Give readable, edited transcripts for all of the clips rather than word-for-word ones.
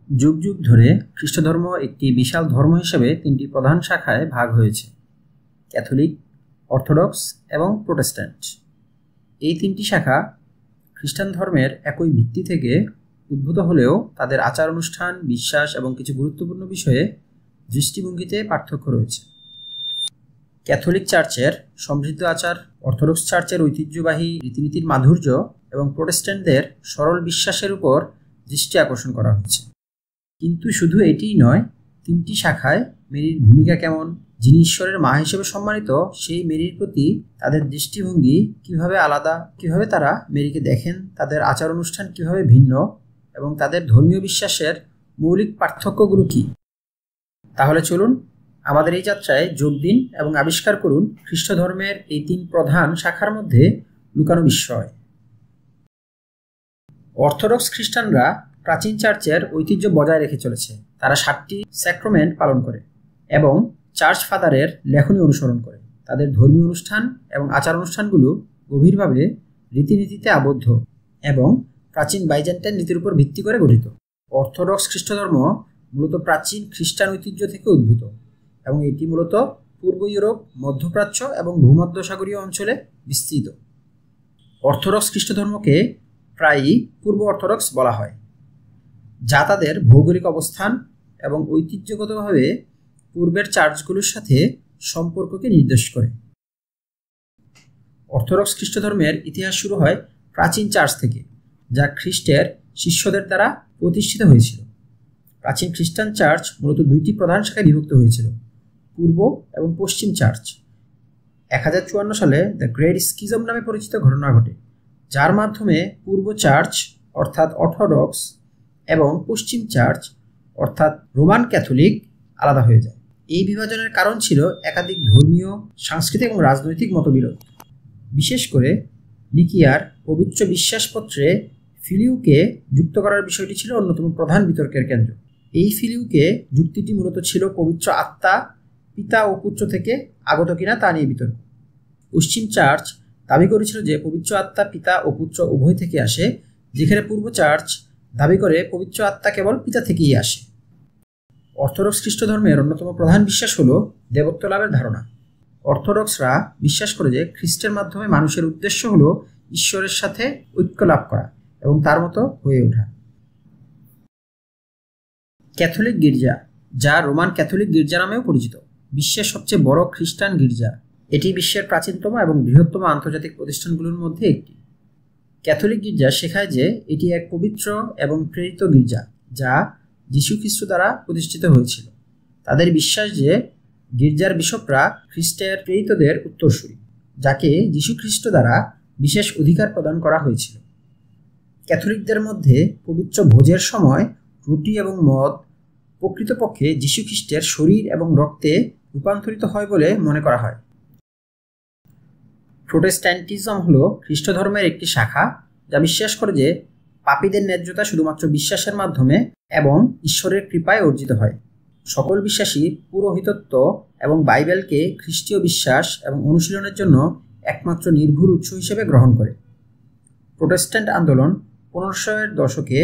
যুগ যুগ ধরে খ্রিস্টধর্ম একটি বিশাল ধর্ম হিসেবে তিনটি প্রধান শাখায় ভাগ হয়েছে: ক্যাথলিক, অর্থোডক্স এবং প্রোটেস্ট্যান্ট। এই তিনটি শাখা খ্রিস্টান ধর্মের একই ভিত্তি থেকে উদ্ভূত হলেও তাদের আচার অনুষ্ঠান, বিশ্বাস এবং কিছু গুরুত্বপূর্ণ বিষয়ে দৃষ্টিভঙ্গিতে পার্থক্য রয়েছে। ক্যাথলিক চার্চের সমৃদ্ধ আচার, অর্থোডক্স চার্চের ঐতিহ্যবাহী রীতিনীতির মাধুর্য এবং প্রোটেস্ট্যান্টদের সরল বিশ্বাসের উপর দৃষ্টি আকর্ষণ করা হয়েছে। কিন্তু শুধু এটিই নয়, তিনটি শাখায় মেরির ভূমিকা কেমন, যিনি ঈশ্বরের মা হিসেবে সম্মানিত সেই মেরির প্রতি তাদের দৃষ্টিভঙ্গি কিভাবে আলাদা, কিভাবে তারা মেরিকে দেখেন, তাদের আচার অনুষ্ঠান কিভাবে ভিন্ন এবং তাদের ধর্মীয় বিশ্বাসের মৌলিক পার্থক্যগুলো কী। তাহলে চলুন আমাদের এই যাত্রায় যোগ দিন এবং আবিষ্কার করুন খ্রিস্ট ধর্মের এই তিন প্রধান শাখার মধ্যে লুকানো বিস্ময়। অর্থোডক্স খ্রিস্টানরা প্রাচীন চার্চের ঐতিহ্য বজায় রেখে চলেছে। তারা 7টি স্যাক্রামেন্ট পালন করে এবং চার্চ ফাদারের লেখনী অনুসরণ করে। তাদের ধর্মীয় অনুষ্ঠান এবং আচার অনুষ্ঠানগুলো গভীরভাবে রীতিনীতিতে আবদ্ধ এবং প্রাচীন বাইজেন্টাইন নীতির উপর ভিত্তি করে গঠিত। অর্থোডক্স খ্রিস্টধর্ম মূলত প্রাচীন খ্রিস্টান ঐতিহ্য থেকে উদ্ভূত এবং এটি মূলত পূর্ব ইউরোপ, মধ্যপ্রাচ্য এবং ভূমধ্যসাগরীয় অঞ্চলে বিস্তৃত। অর্থোডক্স খ্রিস্টধর্মকে প্রায়ই পূর্ব অর্থোডক্স বলা হয়, যা তাদের ভৌগোলিক অবস্থান এবং ঐতিহ্যগতভাবে পূর্বের চার্চগুলোর সাথে সম্পর্ককে নির্দেশ করে। অর্থোডক্স খ্রিস্টধর্মের ইতিহাস শুরু হয় প্রাচীন চার্চ থেকে, যা খ্রিস্টের শিষ্যদের দ্বারা প্রতিষ্ঠিত হয়েছিল। প্রাচীন খ্রিস্টান চার্চ মূলত দুইটি প্রধান শাখায় বিভক্ত হয়েছিল: পূর্ব এবং পশ্চিম চার্চ। 1054 সালে দ্য গ্রেট স্কিজম নামে পরিচিত ঘটনা ঘটে, যার মাধ্যমে পূর্ব চার্চ অর্থাৎ অর্থোডক্স এবং পশ্চিম চার্চ অর্থাৎ রোমান ক্যাথলিক আলাদা হয়ে যায়। এই বিভাজনের কারণ ছিল একাধিক ধর্মীয়, সাংস্কৃতিক এবং রাজনৈতিক মতবিরোধ। বিশেষ করে নিকিয়ার পবিত্র বিশ্বাসপত্রে ফিলিউকে যুক্ত করার বিষয়টি ছিল অন্যতম প্রধান বিতর্কের কেন্দ্র। এই ফিলিউকে যুক্তিটি মূলত ছিল পবিত্র আত্মা পিতা ও পুত্র থেকে আগত কিনা তা নিয়ে বিতর্ক। পশ্চিম চার্চ দাবি করেছিল যে পবিত্র আত্মা পিতা ও পুত্র উভয় থেকে আসে, যেখানে পূর্ব চার্চ দাবি করে পবিত্র আত্মা কেবল পিতা থেকেই আসে। অর্থোডক্স খ্রিস্ট ধর্মের অন্যতম প্রধান বিশ্বাস হল দেবত্ব লাভের ধারণা। অর্থোডক্সরা বিশ্বাস করে যে খ্রিস্টের মাধ্যমে মানুষের উদ্দেশ্য হল ঈশ্বরের সাথে ঐক্য লাভ করা এবং তার মতো হয়ে ওঠা। ক্যাথলিক গির্জা, যা রোমান ক্যাথলিক গির্জা নামেও পরিচিত, বিশ্বের সবচেয়ে বড় খ্রিস্টান গির্জা। এটি বিশ্বের প্রাচীনতম এবং বৃহত্তম আন্তর্জাতিক প্রতিষ্ঠানগুলোর মধ্যে একটি। ক্যাথলিক গির্জা শেখায় যে এটি এক পবিত্র এবং প্রেরিত গির্জা, যা যীশু খ্রিস্ট দ্বারা প্রতিষ্ঠিত হয়েছিল। তাদের বিশ্বাস যে গির্জার বিশপরা খ্রিস্টের প্রেরিতদের উত্তরসূরি, যাকে যীশু খ্রিস্ট দ্বারা বিশেষ অধিকার প্রদান করা হয়েছিল। ক্যাথলিকদের মধ্যে পবিত্র ভোজের সময় রুটি এবং মদ প্রকৃতপক্ষে যীশু খ্রিস্টের শরীর এবং রক্তে রূপান্তরিত হয় বলে মনে করা হয়। প্রোটেস্ট্যান্টিজম হল খ্রিস্ট ধর্মের একটি শাখা, যা বিশ্বাস করে যে পাপীদের ন্যায্যতা শুধুমাত্র বিশ্বাসের মাধ্যমে এবং ঈশ্বরের কৃপায় অর্জিত হয়। সকল বিশ্বাসী পুরোহিতত্ব এবং বাইবেলকে খ্রিস্টীয় বিশ্বাস এবং অনুশীলনের জন্য একমাত্র নির্ভুল উৎস হিসেবে গ্রহণ করে। প্রোটেস্ট্যান্ট আন্দোলন 1500-এর দশকে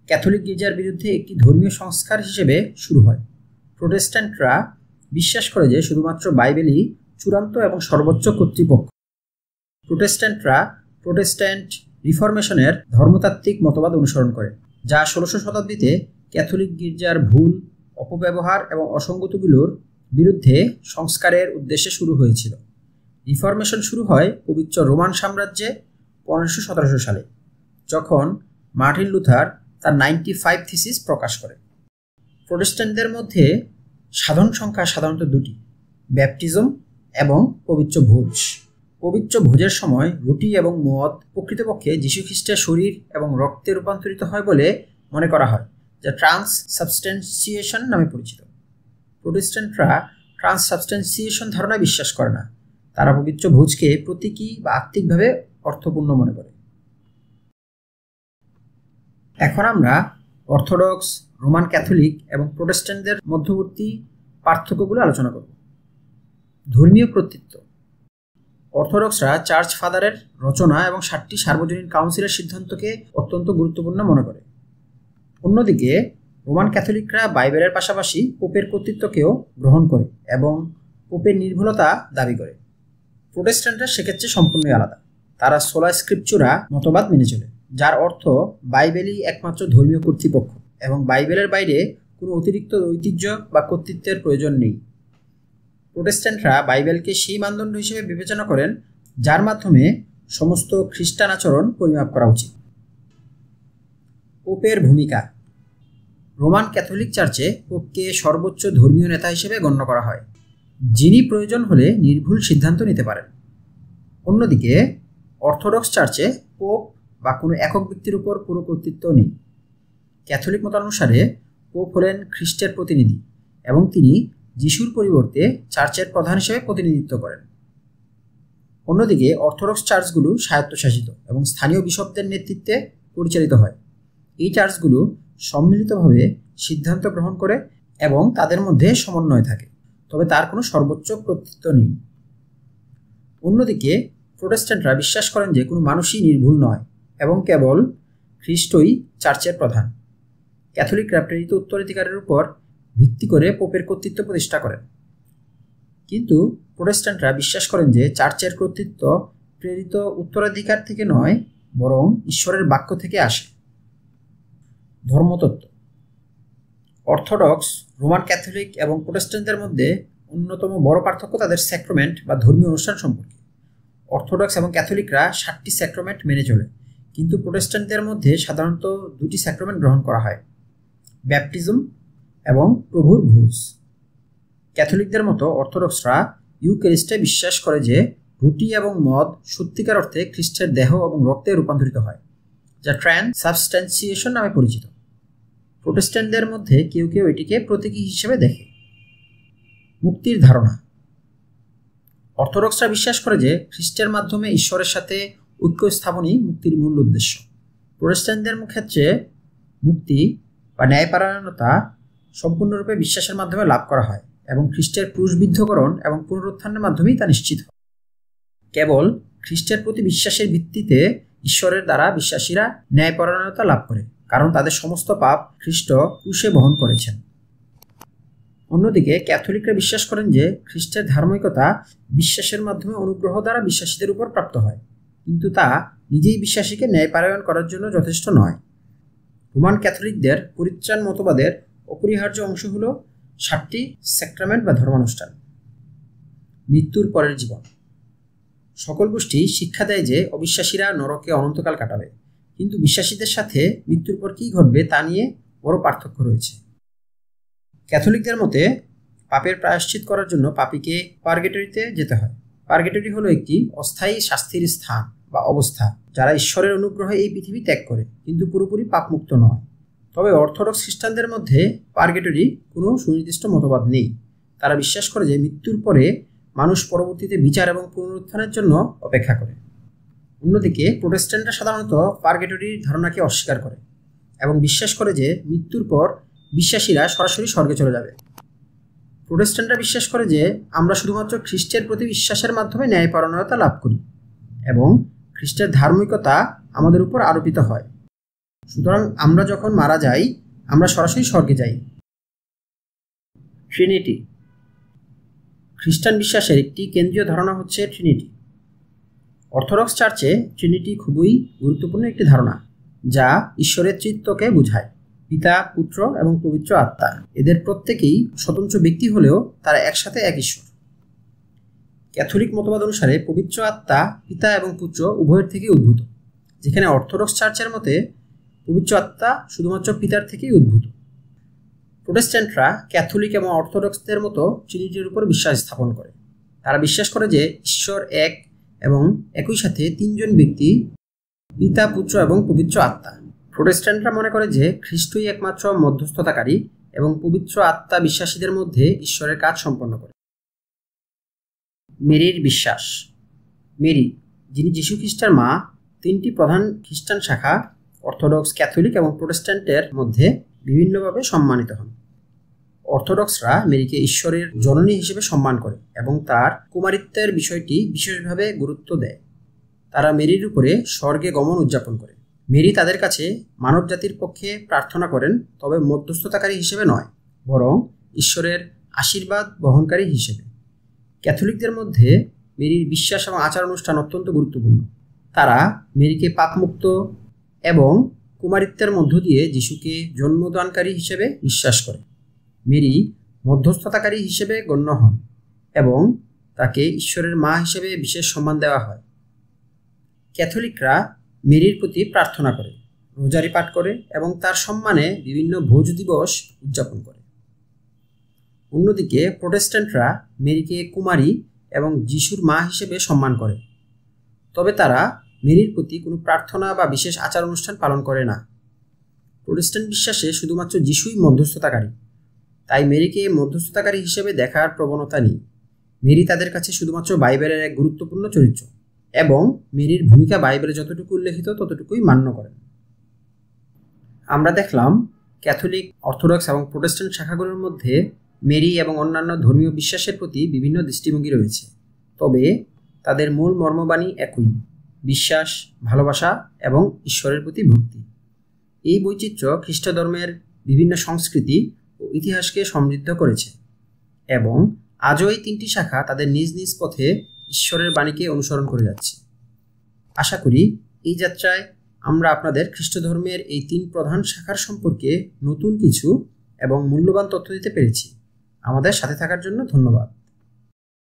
ক্যাথলিক গির্জার বিরুদ্ধে একটি ধর্মীয় সংস্কার হিসেবে শুরু হয়। প্রোটেস্ট্যান্টরা বিশ্বাস করে যে শুধুমাত্র বাইবেলই চূড়ান্ত এবং সর্বোচ্চ কর্তৃপক্ষ। প্রোটেস্ট্যান্টরা প্রোটেস্ট্যান্ট রিফরমেশনের ধর্মতাত্ত্বিক মতবাদ অনুসরণ করে, যা 16শো শতাব্দীতে ক্যাথলিক গির্জার ভুল, অপব্যবহার এবং অসঙ্গতিগুলোর বিরুদ্ধে সংস্কারের উদ্দেশ্যে শুরু হয়েছিল। রিফরমেশন শুরু হয় পবিত্র রোমান সাম্রাজ্যে 1517 সালে, যখন মার্টিন লুথার তার 95 থিসিস প্রকাশ করে। প্রোটেস্ট্যান্টদের মধ্যে সাধন সংখ্যা সাধারণত দুটি: ব্যাপটিজম এবং পবিত্র ভোজ। পবিত্র ভোজের সময় রুটি এবং মদ প্রকৃতপক্ষে যীশু খ্রিস্টের শরীর এবং রক্তে রূপান্তরিত হয় বলে মনে করা হয়, যা ট্রান্সসাবস্ট্যান্সিয়েশন নামে পরিচিত। প্রোটেস্ট্যান্টরা ট্রান্সসাবস্ট্যান্সিয়েশন ধারণায় বিশ্বাস করে না। তারা পবিত্র ভোজকে প্রতীকী বা আত্মিকভাবে অর্থপূর্ণ মনে করে। এখন আমরা অর্থোডক্স, রোমান ক্যাথলিক এবং প্রোটেস্ট্যান্টদের মধ্যবর্তী পার্থক্যগুলো আলোচনা করব। ধর্মীয় কর্তৃত্ব। অর্থোডক্সরা চার্চ ফাদারের রচনা এবং 7টি সার্বজনীন কাউন্সিলের সিদ্ধান্তকে অত্যন্ত গুরুত্বপূর্ণ মনে করে। অন্যদিকে রোমান ক্যাথলিকরা বাইবেলের পাশাপাশি পোপের কর্তৃত্বকেও গ্রহণ করে এবং পোপের নির্ভুলতা দাবি করে। প্রোটেস্ট্যান্টরা সেক্ষেত্রে সম্পূর্ণই আলাদা। তারা সোলা স্ক্রিপচুরা মতবাদ মেনে চলে, যার অর্থ বাইবেলই একমাত্র ধর্মীয় কর্তৃপক্ষ এবং বাইবেলের বাইরে কোনো অতিরিক্ত ঐতিহ্য বা কর্তৃত্বের প্রয়োজন নেই। প্রোটেস্ট্যান্টরা বাইবেলকে সেই মানদণ্ড হিসেবে বিবেচনা করেন যার মাধ্যমে সমস্ত খ্রিস্টান আচরণ পরিমাপ করা উচিত। পোপের ভূমিকা। রোমান ক্যাথলিক চার্চে পোপকে সর্বোচ্চ ধর্মীয় নেতা হিসেবে গণ্য করা হয়, যিনি প্রয়োজন হলে নির্ভুল সিদ্ধান্ত নিতে পারেন। অন্যদিকে অর্থোডক্স চার্চে পোপ বা কোনো একক ব্যক্তির উপর পুরো কর্তৃত্ব নেই। ক্যাথলিক মতানুসারে পোপ হলেন খ্রিস্টের প্রতিনিধি এবং তিনি যিশুর পরিবর্তে চার্চের প্রধান হিসেবে প্রতিনিধিত্ব করেন। অন্যদিকে অর্থোডক্স চার্চগুলো স্বায়ত্তশাসিত এবং স্থানীয় বিশপদের নেতৃত্বে পরিচালিত হয়। এই চার্চগুলো সম্মিলিতভাবে সিদ্ধান্ত গ্রহণ করে এবং তাদের মধ্যে সমন্বয় থাকে, তবে তার কোনো সর্বোচ্চ কর্তৃত্ব নেই। অন্যদিকে প্রোটেস্ট্যান্টরা বিশ্বাস করেন যে কোনো মানুষই নির্ভুল নয় এবং কেবল খ্রিস্টই চার্চের প্রধান। ক্যাথলিকরা প্রেরিত উত্তরাধিকারের উপর ভিত্তি করে পোপের কর্তৃত্ব প্রতিষ্ঠা করেন, কিন্তু প্রোটেস্ট্যান্টরা বিশ্বাস করেন যে চার্চের কর্তৃত্ব প্রেরিত উত্তরাধিকার থেকে নয়, বরং ঈশ্বরের বাক্য থেকে আসে। ধর্মতত্ত্ব। অর্থোডক্স, রোমান ক্যাথলিক এবং প্রোটেস্ট্যান্টদের মধ্যে অন্যতম বড় পার্থক্য তাদের স্যাক্রমেন্ট বা ধর্মীয় অনুষ্ঠান সম্পর্কে। অর্থোডক্স এবং ক্যাথলিকরা 7টি স্যাক্রমেন্ট মেনে চলে, কিন্তু প্রোটেস্ট্যান্টদের মধ্যে সাধারণত 2টি স্যাক্রমেন্ট গ্রহণ করা হয়, ব্যাপটিজম এবং প্রভুর ভোজ। ক্যাথলিকদের মতো অর্থোডক্সরা ইউক্যারিস্টে বিশ্বাস করে যে রুটি এবং মদ সত্যিকার অর্থে খ্রিস্টের দেহ এবং রক্তে রূপান্তরিত হয়, যা ট্রান্সসাবস্ট্যান্সিয়েশন নামে পরিচিত। প্রোটেস্ট্যান্টদের মধ্যে কেউ কেউ এটিকে প্রতীকী হিসেবে দেখে। মুক্তির ধারণা। অর্থোডক্সরা বিশ্বাস করে যে খ্রিস্টের মাধ্যমে ঈশ্বরের সাথে ঐক্য স্থাপনই মুক্তির মূল উদ্দেশ্য। প্রোটেস্ট্যান্টদের ক্ষেত্রে মুক্তি বা ন্যায়পরায়ণতা সম্পূর্ণরূপে বিশ্বাসের মাধ্যমে লাভ করা হয় এবং খ্রিস্টের ক্রুশবিদ্ধকরণ এবং পুনরুত্থানের মাধ্যমেই তা নিশ্চিত হয়। কেবল খ্রিস্টের প্রতি বিশ্বাসের ভিত্তিতে ঈশ্বরের দ্বারা বিশ্বাসীরা ন্যায়পরায়ণতা লাভ করে, কারণ তাদের সমস্ত পাপ খ্রিস্ট ক্রুশে বহন করেছেন। অন্যদিকে ক্যাথলিকরা বিশ্বাস করেন যে খ্রিস্টের ধার্মিকতা বিশ্বাসের মাধ্যমে অনুগ্রহ দ্বারা বিশ্বাসীদের উপর প্রাপ্ত হয়, কিন্তু তা নিজেই বিশ্বাসীকে ন্যায়পরায়ণ করার জন্য যথেষ্ট নয়। রোমান ক্যাথলিকদের পরিত্রাণ মতবাদের অপরিহার্য অংশ হল 7টি স্যাক্রামেন্ট বা ধর্মানুষ্ঠান। মৃত্যুর পরের জীবন। সকল গোষ্ঠী শিক্ষা দেয় যে অবিশ্বাসীরা নরকে অনন্তকাল কাটাবে, কিন্তু বিশ্বাসীদের সাথে মৃত্যুর পর কী ঘটবে তা নিয়ে বড় পার্থক্য রয়েছে। ক্যাথলিকদের মতে পাপের প্রায়শ্চিত করার জন্য পাপীকে পার্গেটরিতে যেতে হয়। পার্গেটরি হলো একটি অস্থায়ী শাস্তির স্থান বা অবস্থা যারা ঈশ্বরের অনুগ্রহে এই পৃথিবী ত্যাগ করে, কিন্তু পুরোপুরি পাপমুক্ত নয়। তবে অর্থোডক্স খ্রিস্টানদের মধ্যে পার্গেটরি কোনো সুনির্দিষ্ট মতবাদ নেই। তারা বিশ্বাস করে যে মৃত্যুর পরে মানুষ পরবর্তীতে বিচার এবং পুনরুত্থানের জন্য অপেক্ষা করে। অন্যদিকে প্রোটেস্ট্যান্টরা সাধারণত পার্গেটরির ধারণাকে অস্বীকার করে এবং বিশ্বাস করে যে মৃত্যুর পর বিশ্বাসীরা সরাসরি স্বর্গে চলে যাবে। প্রোটেস্ট্যান্টরা বিশ্বাস করে যে আমরা শুধুমাত্র খ্রিস্টের প্রতি বিশ্বাসের মাধ্যমে ন্যায়পরায়ণতা লাভ করি এবং খ্রিস্টের ধার্মিকতা আমাদের উপর আরোপিত হয়। সুতরাং আমরা যখন মারা যাই আমরা সরাসরি স্বর্গে যাই। ট্রিনিটি। খ্রিস্টান বিশ্বাসের একটি কেন্দ্রীয় ধারণা হচ্ছে ট্রিনিটি। অর্থোডক্স চার্চে ট্রিনিটি খুবই গুরুত্বপূর্ণ একটি ধারণা, যা ঈশ্বরের ত্রিত্বকে বোঝায়। পিতা, পুত্র এবং পবিত্র আত্মা, এদের প্রত্যেকেই স্বতন্ত্র ব্যক্তি হলেও তারা একসাথে এক ঈশ্বর। ক্যাথলিক মতবাদ অনুসারে পবিত্র আত্মা পিতা এবং পুত্র উভয়ের থেকেই উদ্ভূত, যেখানে অর্থোডক্স চার্চের মতে পবিত্র আত্মা শুধুমাত্র পিতার থেকেই উদ্ভূত। প্রোটেস্ট্যান্টরা ক্যাথলিক এবং অর্থোডক্সদের মতো ট্রিনিটির উপর বিশ্বাস স্থাপন করে। তারা বিশ্বাস করে যে ঈশ্বর এক এবং একই সাথে 3জন ব্যক্তি, পিতা, পুত্র এবং পবিত্র আত্মা। প্রোটেস্ট্যান্টরা মনে করে যে খ্রিস্টই একমাত্র মধ্যস্থতাকারী এবং পবিত্র আত্মা বিশ্বাসীদের মধ্যে ঈশ্বরের কাজ সম্পন্ন করে। মেরির বিশ্বাস। মেরি, যিনি যীশু খ্রিস্টের মা, 3টি প্রধান খ্রিস্টান শাখা অর্থোডক্স, ক্যাথলিক এবং প্রোটেস্ট্যান্টের মধ্যে বিভিন্নভাবে সম্মানিত হন। অর্থোডক্সরা মেরিকে ঈশ্বরের জননী হিসেবে সম্মান করে এবং তার কুমারিত্বের বিষয়টি বিশেষভাবে গুরুত্ব দেয়। তারা মেরির উপরে স্বর্গে গমন উদযাপন করে। মেরি তাদের কাছে মানব জাতির পক্ষে প্রার্থনা করেন, তবে মধ্যস্থতাকারী হিসেবে নয়, বরং ঈশ্বরের আশীর্বাদ বহনকারী হিসেবে। ক্যাথলিকদের মধ্যে মেরির বিশ্বাস এবং আচার অনুষ্ঠান অত্যন্ত গুরুত্বপূর্ণ। তারা মেরিকে পাপমুক্ত এবং কুমারিত্বের মধ্য দিয়ে যিশুকে জন্মদানকারী হিসেবে বিশ্বাস করে। মেরি মধ্যস্থতাকারী হিসেবে গণ্য হন এবং তাকে ঈশ্বরের মা হিসেবে বিশেষ সম্মান দেওয়া হয়। ক্যাথলিকরা মেরির প্রতি প্রার্থনা করে, রোজারি পাঠ করে এবং তার সম্মানে বিভিন্ন ভোজ দিবস উদযাপন করে। অন্যদিকে প্রোটেস্ট্যান্টরা মেরিকে কুমারী এবং যিশুর মা হিসেবে সম্মান করে, তবে তারা মেরির প্রতি কোনো প্রার্থনা বা বিশেষ আচার অনুষ্ঠান পালন করে না। প্রোটেস্ট্যান্ট বিশ্বাসে শুধুমাত্র যিশুই মধ্যস্থতাকারী, তাই মেরিকে মধ্যস্থতাকারী হিসেবে দেখার প্রবণতা নেই। মেরি তাদের কাছে শুধুমাত্র বাইবেলের এক গুরুত্বপূর্ণ চরিত্র এবং মেরির ভূমিকা বাইবেলে যতটুকু উল্লেখিত ততটুকুই মান্য করেন। আমরা দেখলাম ক্যাথলিক, অর্থোডক্স এবং প্রোটেস্ট্যান্ট শাখাগুলোর মধ্যে মেরি এবং অন্যান্য ধর্মীয় বিশ্বাসের প্রতি বিভিন্ন দৃষ্টিভঙ্গি রয়েছে, তবে তাদের মূল মর্মবাণী একই: বিশ্বাস, ভালোবাসা এবং ঈশ্বরের প্রতি ভক্তি। এই বৈচিত্র্য খ্রিস্ট ধর্মের বিভিন্ন সংস্কৃতি ও ইতিহাসকে সমৃদ্ধ করেছে এবং আজও এই তিনটি শাখা তাদের নিজ নিজ পথে ঈশ্বরের বাণীকে অনুসরণ করে যাচ্ছে। আশা করি এই যাত্রায় আমরা আপনাদের খ্রিস্ট ধর্মের এই তিন প্রধান শাখার সম্পর্কে নতুন কিছু এবং মূল্যবান তথ্য দিতে পেরেছি। আমাদের সাথে থাকার জন্য ধন্যবাদ।